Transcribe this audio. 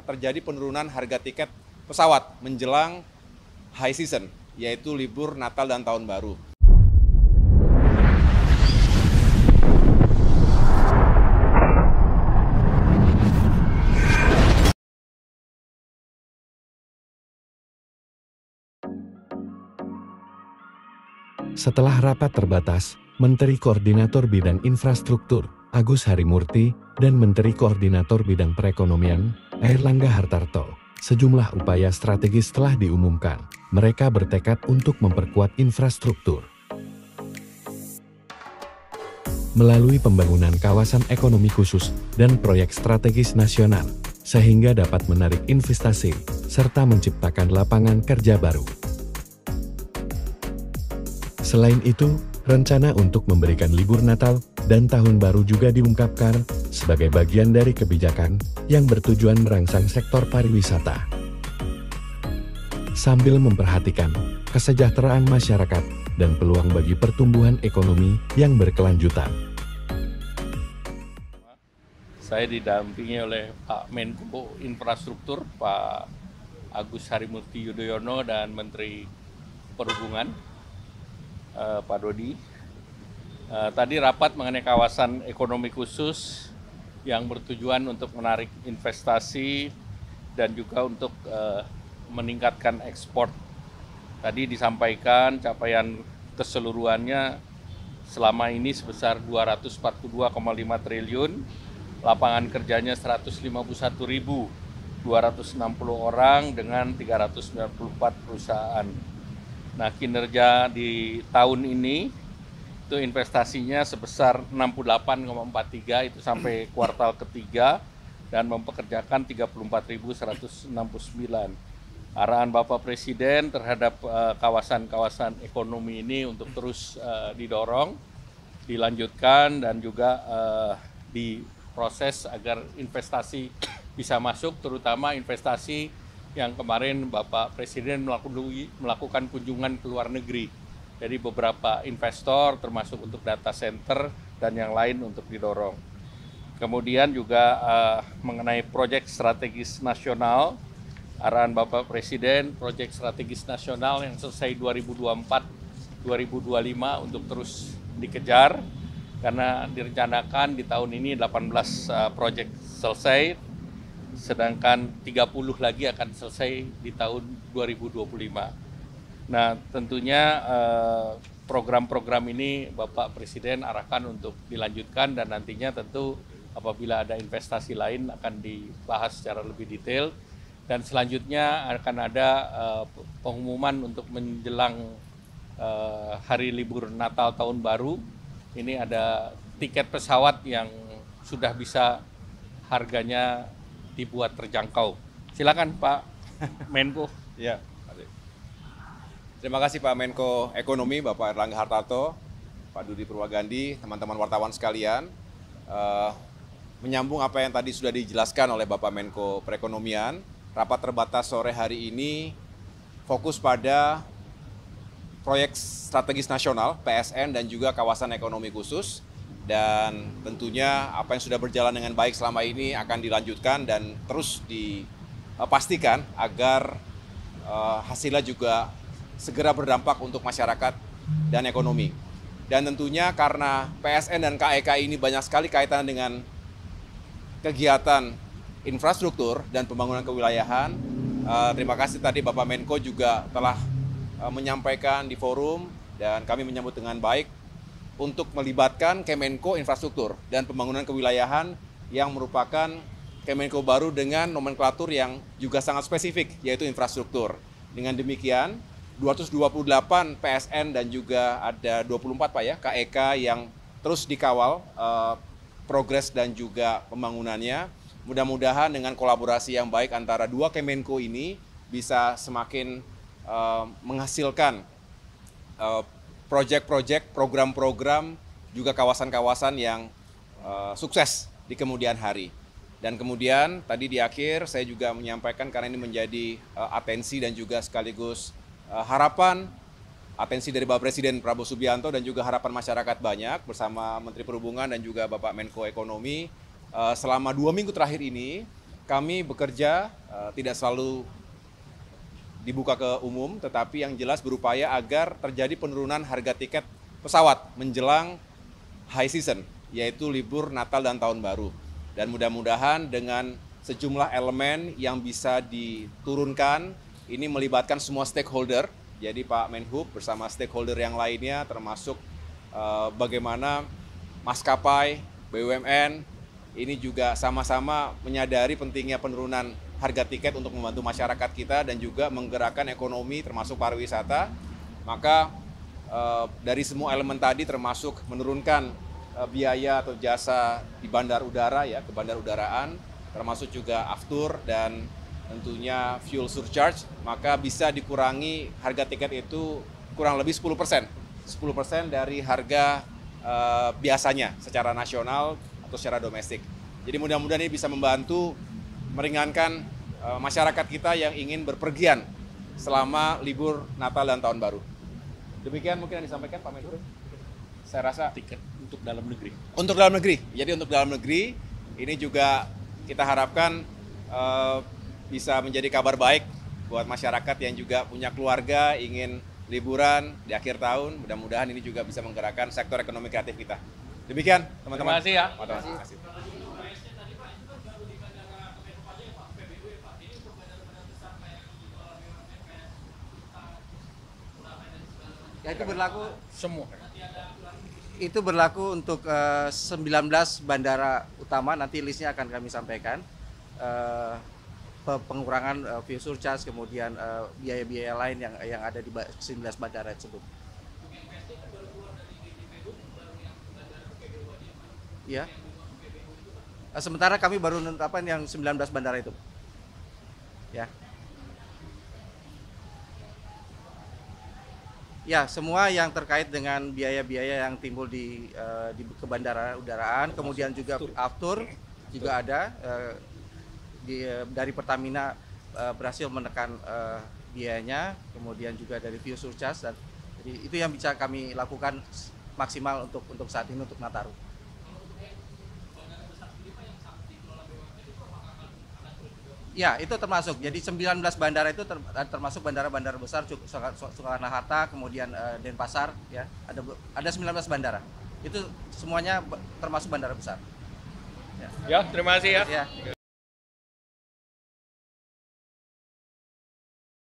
terjadi penurunan harga tiket pesawat menjelang high season, yaitu libur Natal dan Tahun Baru. Setelah rapat terbatas, Menteri Koordinator Bidang Infrastruktur, Agus Harimurti, dan Menteri Koordinator Bidang Perekonomian, Airlangga Hartarto, sejumlah upaya strategis telah diumumkan. Mereka bertekad untuk memperkuat infrastruktur. Melalui pembangunan kawasan ekonomi khusus dan proyek strategis nasional, sehingga dapat menarik investasi, serta menciptakan lapangan kerja baru. Selain itu, rencana untuk memberikan libur Natal dan Tahun Baru juga diungkapkan sebagai bagian dari kebijakan yang bertujuan merangsang sektor pariwisata. Sambil memperhatikan kesejahteraan masyarakat dan peluang bagi pertumbuhan ekonomi yang berkelanjutan. Saya didampingi oleh Pak Menko Infrastruktur, Pak Agus Harimurti Yudhoyono, dan Menteri Perhubungan, Pak Dodi. Tadi rapat mengenai kawasan ekonomi khusus yang bertujuan untuk menarik investasi dan juga untuk meningkatkan ekspor. Tadi disampaikan capaian keseluruhannya selama ini sebesar 242,5 triliun, lapangan kerjanya 151.260 orang dengan 394 perusahaan. Nah, kinerja di tahun ini itu investasinya sebesar 68,43 itu sampai kuartal ketiga dan mempekerjakan 34.169. Arahan Bapak Presiden terhadap kawasan-kawasan ekonomi ini untuk terus didorong, dilanjutkan dan juga diproses agar investasi bisa masuk, terutama investasi yang kemarin Bapak Presiden melakukan kunjungan ke luar negeri. Jadi beberapa investor termasuk untuk data center dan yang lain untuk didorong. Kemudian juga mengenai proyek strategis nasional, arahan Bapak Presiden proyek strategis nasional yang selesai 2024-2025 untuk terus dikejar karena direncanakan di tahun ini 18 proyek selesai, sedangkan 30 lagi akan selesai di tahun 2025. Nah, tentunya program-program ini Bapak Presiden arahkan untuk dilanjutkan dan nantinya tentu apabila ada investasi lain akan dibahas secara lebih detail dan selanjutnya akan ada pengumuman untuk menjelang hari libur Natal Tahun Baru. Ini ada tiket pesawat yang sudah bisa harganya dibuat terjangkau. Silakan Pak Menko. Ya, terima kasih Pak Menko Ekonomi, Bapak Airlangga Hartarto, Pak Dudi Purwagandi, teman-teman wartawan sekalian. Menyambung apa yang tadi sudah dijelaskan oleh Bapak Menko Perekonomian, rapat terbatas sore hari ini fokus pada proyek strategis nasional, PSN, dan juga kawasan ekonomi khusus. Dan tentunya apa yang sudah berjalan dengan baik selama ini akan dilanjutkan dan terus dipastikan agar hasilnya juga segera berdampak untuk masyarakat dan ekonomi. Dan tentunya karena PSN dan KEK ini banyak sekali kaitan dengan kegiatan infrastruktur dan pembangunan kewilayahan, terima kasih tadi Bapak Menko juga telah menyampaikan di forum dan kami menyambut dengan baik untuk melibatkan Kemenko Infrastruktur dan Pembangunan Kewilayahan yang merupakan Kemenko baru dengan nomenklatur yang juga sangat spesifik, yaitu infrastruktur. Dengan demikian, 228 PSN dan juga ada 24 Pak ya, KEK yang terus dikawal progres dan juga pembangunannya. Mudah-mudahan dengan kolaborasi yang baik antara dua Kemenko ini bisa semakin menghasilkan proyek-proyek, program-program, juga kawasan-kawasan yang sukses di kemudian hari. Dan kemudian tadi di akhir saya juga menyampaikan karena ini menjadi atensi dan juga sekaligus harapan, atensi dari Bapak Presiden Prabowo Subianto dan juga harapan masyarakat banyak bersama Menteri Perhubungan dan juga Bapak Menko Ekonomi. Selama 2 minggu terakhir ini kami bekerja tidak selalu dibuka ke umum, tetapi yang jelas berupaya agar terjadi penurunan harga tiket pesawat menjelang high season, yaitu libur Natal dan Tahun Baru. Dan mudah-mudahan dengan sejumlah elemen yang bisa diturunkan, ini melibatkan semua stakeholder, jadi Pak Menhub bersama stakeholder yang lainnya, termasuk bagaimana maskapai, BUMN, ini juga sama-sama menyadari pentingnya penurunan harga tiket untuk membantu masyarakat kita dan juga menggerakkan ekonomi termasuk pariwisata. Maka dari semua elemen tadi termasuk menurunkan biaya atau jasa di bandar udara ya, ke bandar udaraan, termasuk juga aftur dan tentunya fuel surcharge, maka bisa dikurangi harga tiket itu kurang lebih 10%. 10% dari harga biasanya secara nasional atau secara domestik. Jadi mudah-mudahan ini bisa membantu meringankan masyarakat kita yang ingin berpergian selama libur Natal dan Tahun Baru. Demikian mungkin yang disampaikan Pak Menhub. Saya rasa Tiket untuk dalam negeri. untuk dalam negeri. Jadi untuk dalam negeri ini juga kita harapkan bisa menjadi kabar baik buat masyarakat yang juga punya keluarga, ingin liburan di akhir tahun. Mudah-mudahan ini juga bisa menggerakkan sektor ekonomi kreatif kita. Demikian teman-teman. Terima kasih ya. Terima kasih. Ya, itu berlaku Semua. itu berlaku untuk 19 bandara utama, nanti listnya akan kami sampaikan. Pengurangan fuel surcharge, kemudian biaya-biaya lain yang ada di 19 bandara tersebut. Ya. Sementara kami baru menetapkan yang 19 bandara itu. Ya. Ya, semua yang terkait dengan biaya-biaya yang timbul di ke bandara udaraan, kemudian juga aftur juga ada dari Pertamina berhasil menekan biayanya, kemudian juga dari fuel surcharge, dan jadi itu yang bisa kami lakukan maksimal untuk saat ini untuk Nataru. Ya, itu termasuk. Jadi 19 bandara itu termasuk bandara-bandara besar, Soekarno-Hatta, kemudian Denpasar, ya. Ada 19 bandara. Itu semuanya termasuk bandara besar. Ya, terima kasih ya. Ya.